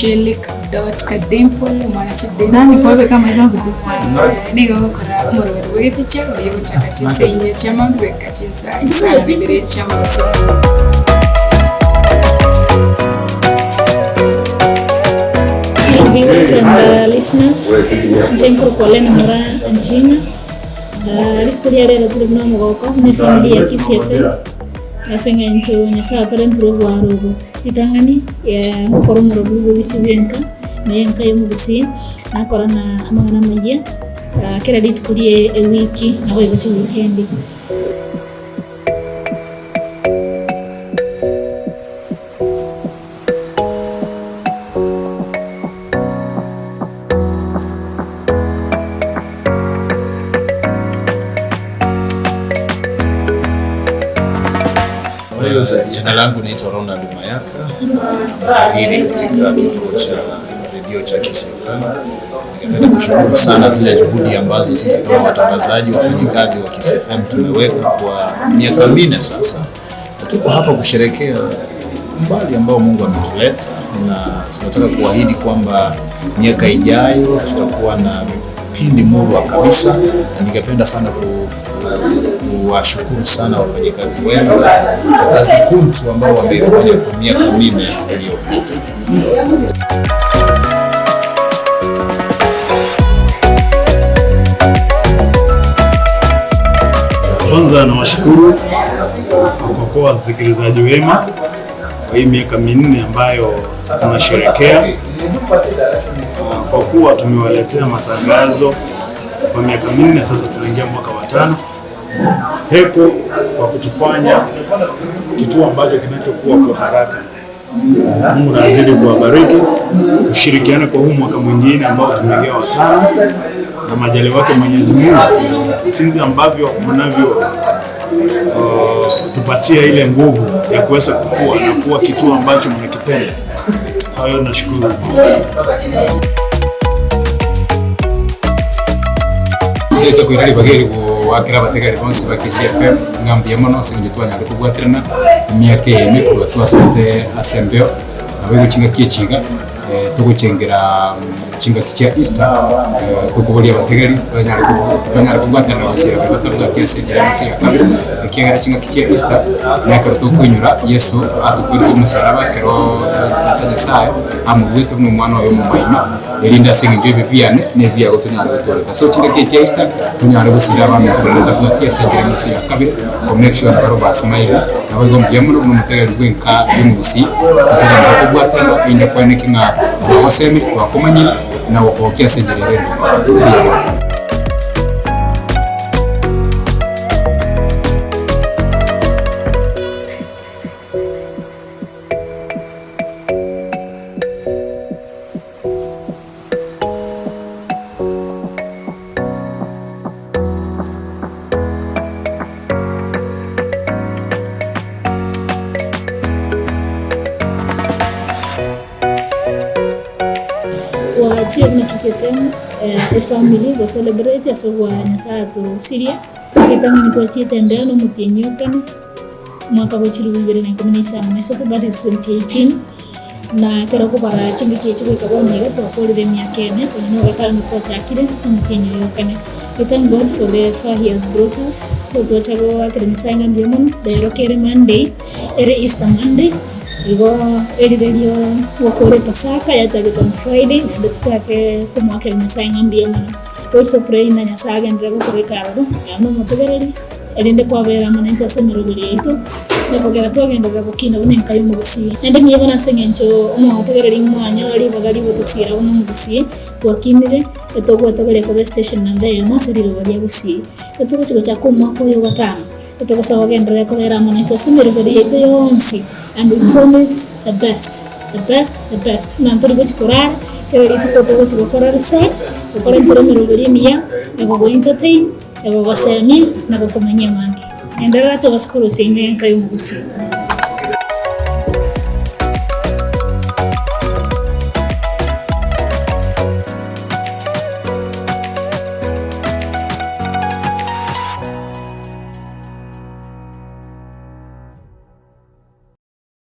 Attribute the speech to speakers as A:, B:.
A: Shelly.kadimple mwana chidimple
B: nani kwa kama hizo zikufa
A: nigo kora moro weti chero yo chaka chisenye chama weka chinsa isana bibere chama so
C: viewers and listeners njenko pole na mara nchina alikuwa leo tulikuwa mgoko ni familia ya KCFM asenga ncho nyasa tarentro warugo itangani ya mukoro murugo bisubienka nayenka yo mubisi nakorana amangana maye credit kurie wiki nabo yose weekend
D: Jina langu naitwa Ronald Mayaka, mhariri katika kituo cha redio cha KCFM. Ningependa kushukuru sana zile juhudi ambazo sisi kama watangazaji, wafanyikazi wa KCFM tumeweka kwa miaka 4 sasa. Tuko hapa kusherehekea umbali ambao Mungu ametuleta, na tunataka kuahidi kwamba miaka ijayo tutakuwa na vipindi murwa kabisa, na ningependa sana kuwashukuru sana wafanyikazi wenza kwa kazi kuntu ambao wameifanya kwa miaka 4 iliyopita.
E: Kwanza nawashukuru kwa kuwa wasikilizaji wema kwa hii miaka 4 ambayo tunasherehekea, kwa kuwa tumewaletea matangazo kwa miaka 4 sasa, tunaingia mwaka wa 5. Heko kwa kutufanya kituo ambacho kinachokuwa kwa haraka. Mungu azidi kuwabariki, tushirikiane kwa huu mwaka mwingine ambao tumeingia wa 5, na majaliwa yake Mwenyezi Mungu jinsi ambavyo mnavyo tupatia ile nguvu ya kuweza kukua na kuwa kituo ambacho mnakipenda. Hayo nashukuru.
D: Ndio kweli bageri wakira bategari bonse ba KCFM ngambye mono singe twanya ariko gwaterana miaka 4 kurwa twasote asembeo nabo gukinga kieciga tugucengera kinga kicia Easter tukubulia bategari banyari kugwaterana basira batabwa kiasengera musiga kabiri kinga kinga kicia Easter nakaro tukunyura Yesu atukwita umusaraba kero tatanya sayo amugwete mu mwana yo mu mayima elinda singe bibiane ne bya gutunyara gutoreka so kinga kicia Easter tunyara busira bamwe tubatabwa kiasengera musiga kabiri connection baro basmaile nabo gombye mu mutegari gwenka y'umubusi tutagomba kugwaterana inde kwaniki nga wasemiri twakomanyi na wakokia sengerere.
C: Tuachie na KCFM family go celebrate asogwa nyasato Syria itamani tuachie tembea no mutinyokana mwaka wa 2017 meseto that is 2018 na kero ko para chimbi kichi ko kaboni yeto ko le miaka 4 kwenye no gatano tuachakire so mutinyokana. We thank God for the 5 years brought us. So tuachago wa kremisanga ndiamon dairo kere Monday ere Easter Monday igo ediredio wakore Pasaka ya on Friday and tutake kumwaka kremisanga ndiamon. Also pray na nyasaga ndrego kore karado no motegereri elinde kwa vera manenta somero bilieto nekogera twagendera gukina bunenka yo mugusi ende miyebona sengencho umutegereri mwanya ali bagali botosira uno mugusi twakinire etogwatogere ko station namba ya masiriro bali gusi etugo chiko cha kumwako yo gatano etugo sawa gendera ko vera manenta somero bilieto yonsi and we promise the best na ntori chikorar kero lituko chiko kora research ukora ntoromero bilimia ego entertain ego wasemi na kukomanya mangi endelea tuwasikuru sime kayo mugusi.